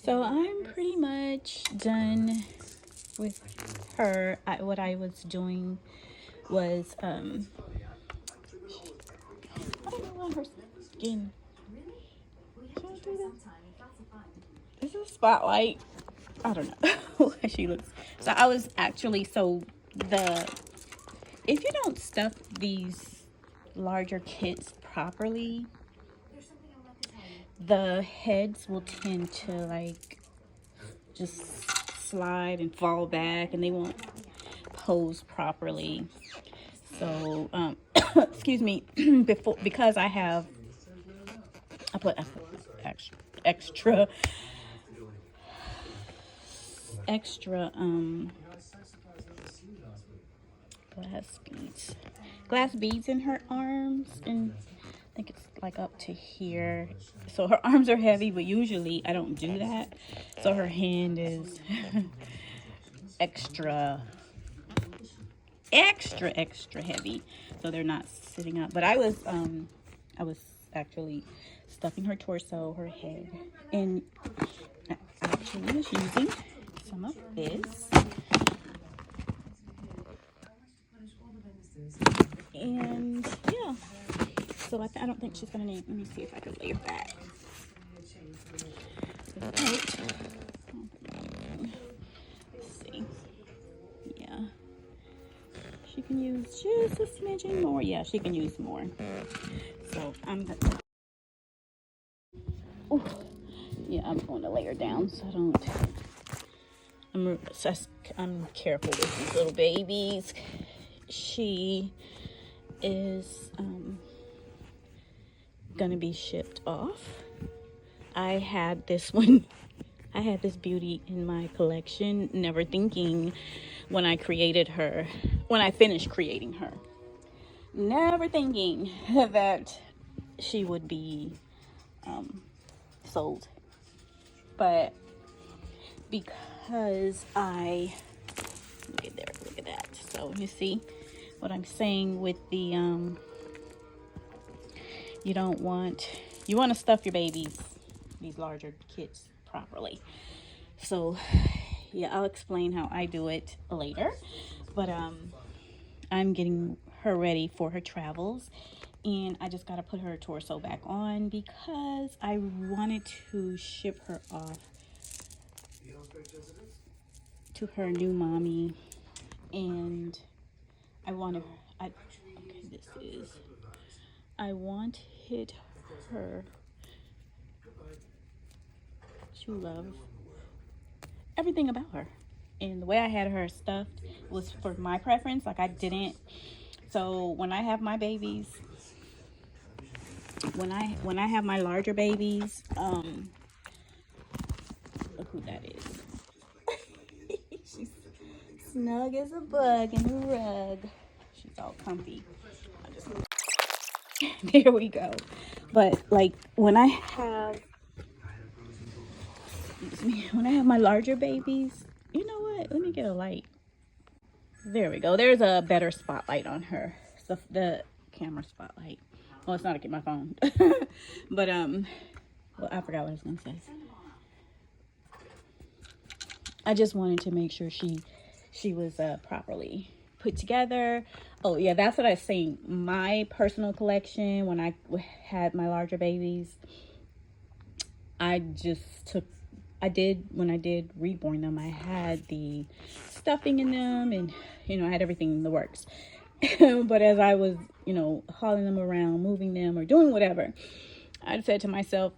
So I'm pretty much done with her. What I was doing was, I don't know why her skin. Should I do this? This is a spotlight. I don't know how she looks. So I was actually, if you don't stuff these larger kits properly, the heads will tend to like just slide and fall back, and they won't pose properly. So excuse me. Because I put extra glass beads in her arms, and I think it's like up to here. So her arms are heavy, but usually I don't do that. So her hand is extra heavy. So they're not sitting up. But I was actually stuffing her torso, her head, and I actually was using some of this. And yeah, so I don't think she's gonna need. Let me see if I can lay her back. Let's see. Yeah, she can use just a smidgen more. Yeah, she can use more. So I'm going to lay her down so I don't. I'm careful with these little babies. She is gonna be shipped off. I had this beauty in my collection, never thinking when I finished creating her, never thinking that she would be sold. But because look at that. So you see what I'm saying with the you want to stuff your babies, these larger kits, properly. So yeah, I'll explain how I do it later. But I'm getting her ready for her travels, and I just got to put her torso back on because I wanted to ship her off to her new mommy. And I wanted her to love everything about her. And the way I had her stuffed was for my preference. Like, I didn't. So when I have my babies, when I have my larger babies, look who that is. She's snug as a bug in the rug. She's all comfy. There we go. But like when I have my larger babies, you know what? Let me get a light. There we go. There's a better spotlight on her. So the camera spotlight. Well, it's not my phone. But well, I forgot what I was gonna say. I just wanted to make sure she was properly put together. Oh yeah, that's what I was saying. My personal collection, when I had my larger babies, when I did reborn them, I had the stuffing in them, and I had everything in the works. But as I was hauling them around, moving them, or doing whatever, I said to myself,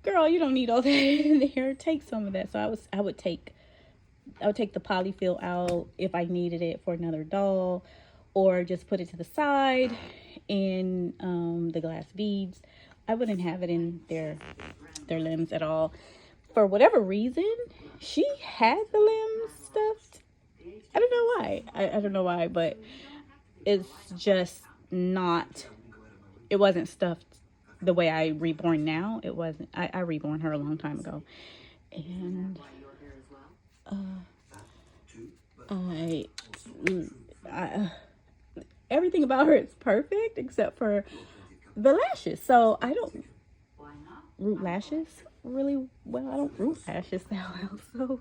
girl, you don't need all that in there. Take some of that. So I would take the polyfill out if I needed it for another doll, or just put it to the side. And the glass beads, I wouldn't have it in their limbs at all. For whatever reason, she had the limbs stuffed. I don't know why. I don't know why, but it's just not. It wasn't stuffed the way I reborn now. It wasn't. I reborn her a long time ago, and everything about her is perfect except for the lashes. So I don't root lashes. really well. I don't root lashes that well, so.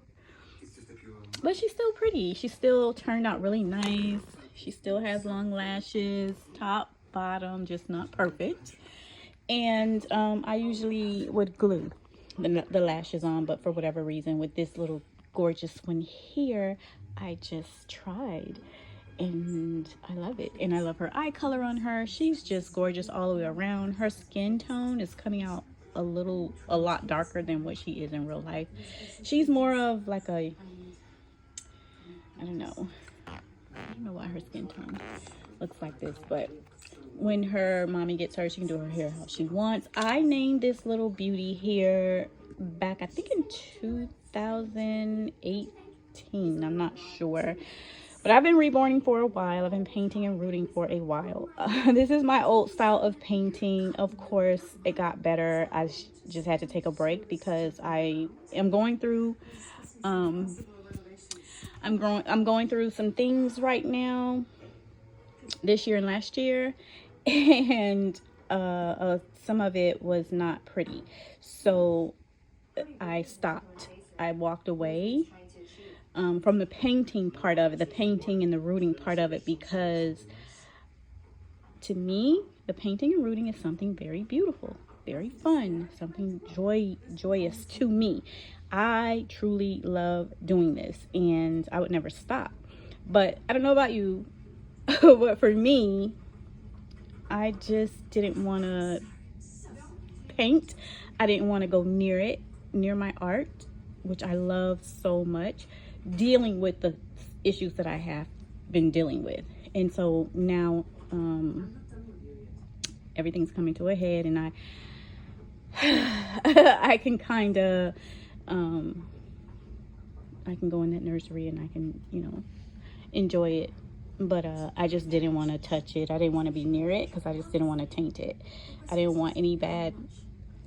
But she's still pretty. She still turned out really nice. She still has long lashes, top, bottom, just not perfect. And I usually would glue the lashes on, but for whatever reason, with this little gorgeous one here, I just tried. And I love it. And I love her eye color on her. She's just gorgeous all the way around. Her skin tone is coming out a lot darker than what she is in real life. She's more of like a, I don't know why her skin tone looks like this, but when her mommy gets her, she can do her hair how she wants. I named this little beauty here back, I think in 2018. I'm not sure. But I've been reborning for a while. I've been painting and rooting for a while. This is my old style of painting. Of course, it got better. I just had to take a break because I am going through I'm going through some things right now, this year and last year, and some of it was not pretty. So I stopped. I walked away from the painting part of it, the painting and the rooting part of it, because to me, the painting and rooting is something very beautiful, very fun, something joyous to me. I truly love doing this, and I would never stop. But I don't know about you, but for me, I just didn't want to paint. I didn't want to go near my art, which I love so much, dealing with the issues that I have been dealing with. And so now everything's coming to a head, and I can kind of I can go in that nursery and I can, enjoy it. But I just didn't want to touch it. I didn't want to be near it because I just didn't want to taint it. I didn't want any bad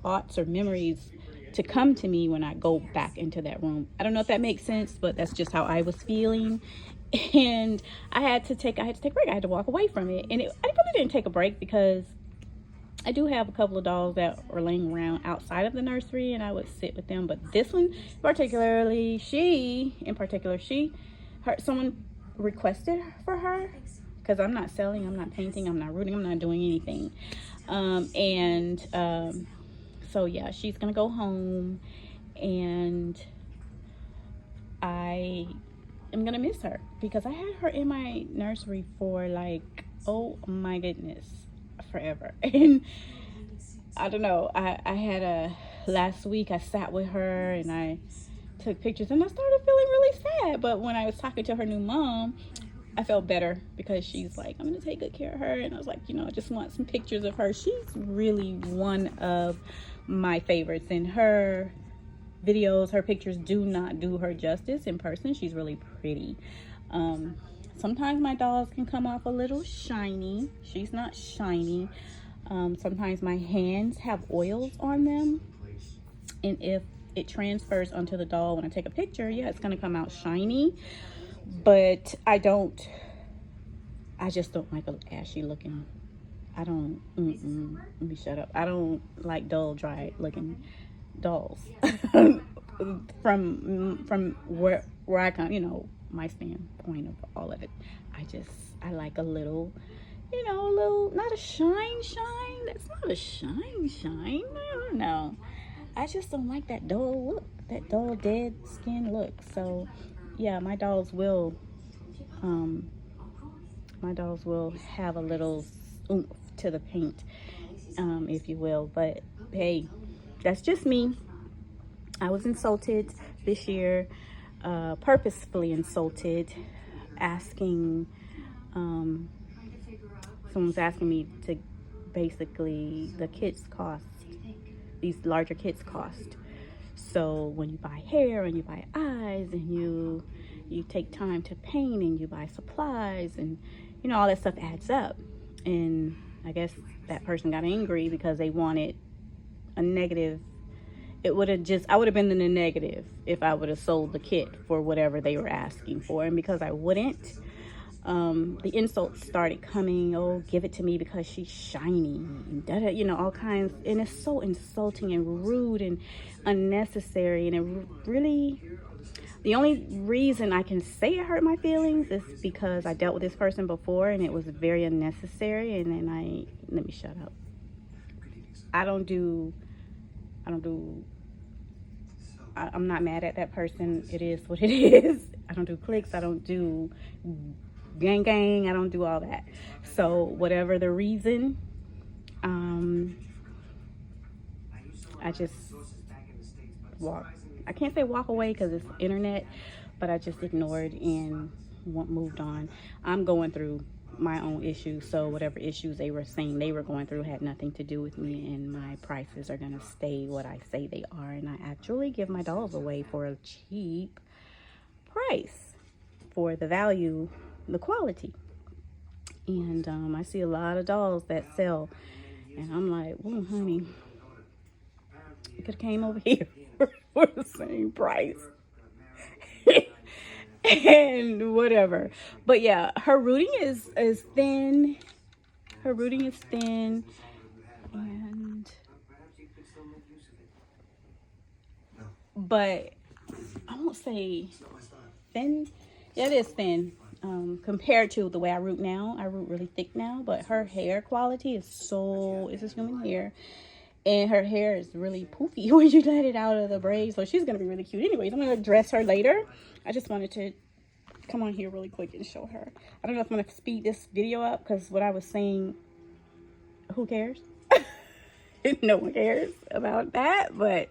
thoughts or memories to come to me when I go back into that room. I don't know if that makes sense, but that's just how I was feeling. And I had to take a break. I had to walk away from it. And I really didn't take a break because I do have a couple of dolls that are laying around outside of the nursery, and I would sit with them. But this one, particularly, someone requested for her, because I'm not selling, I'm not painting, I'm not rooting, I'm not doing anything. So yeah, she's gonna go home, and I am gonna miss her because I had her in my nursery for like, oh my goodness, forever. And I don't know, I had last week I sat with her and I took pictures, and I started feeling really sad. But when I was talking to her new mom, I felt better because she's like, I'm gonna take good care of her. And I was like, I just want some pictures of her. She's really one of my favorites, and her videos, her pictures do not do her justice in person. She's really pretty. Sometimes my dolls can come off a little shiny. She's not shiny. Sometimes my hands have oils on them, and if it transfers onto the doll when I take a picture, yeah, it's gonna come out shiny. But I just don't like an ashy looking. Let me shut up. I don't like dull, dry looking dolls. from where I come, my standpoint of all of it. I like a little, not a shine. That's not a shine. I don't know. I just don't like that dull look, that dull dead skin look. So yeah, my dolls will have a little oomph to the paint, if you will. But hey, that's just me. I was insulted this year, purposefully insulted, someone's asking me to basically, these larger kits cost. So when you buy hair and you buy eyes and you take time to paint and you buy supplies and all that stuff adds up. And I guess that person got angry because they wanted a negative. I would have been in the negative if I would have sold the kit for whatever they were asking for. And because I wouldn't, the insults started coming. Oh, give it to me because she's shiny, you know, all kinds. And it's so insulting and rude and unnecessary. And it really, the only reason I can say it hurt my feelings is because I dealt with this person before and it was very unnecessary. And then let me shut up. I'm not mad at that person. It is what it is. I don't do clicks. I don't do gang gang. I don't do all that. So whatever the reason, I just I can't say walk away because it's internet, but I just ignored and moved on. I'm going through my own issues, so whatever issues they were saying they were going through had nothing to do with me, and my prices are going to stay what I say they are. And I actually give my dolls away for a cheap price for the value, the quality. And I see a lot of dolls that sell, and I'm like, oh honey, you could have came over here for the same price. And whatever. But yeah, her rooting is thin. Her rooting is thin, and but I won't say thin. Yeah, it is thin. Compared to the way I root now. I root really thick now, but her hair quality is it's just human hair. And her hair is really poofy when you let it out of the braids. So she's going to be really cute. Anyways, I'm going to dress her later. I just wanted to come on here really quick and show her. I don't know if I'm going to speed this video up because what I was saying, who cares? No one cares about that, but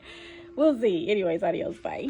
we'll see. Anyways, adios. Bye.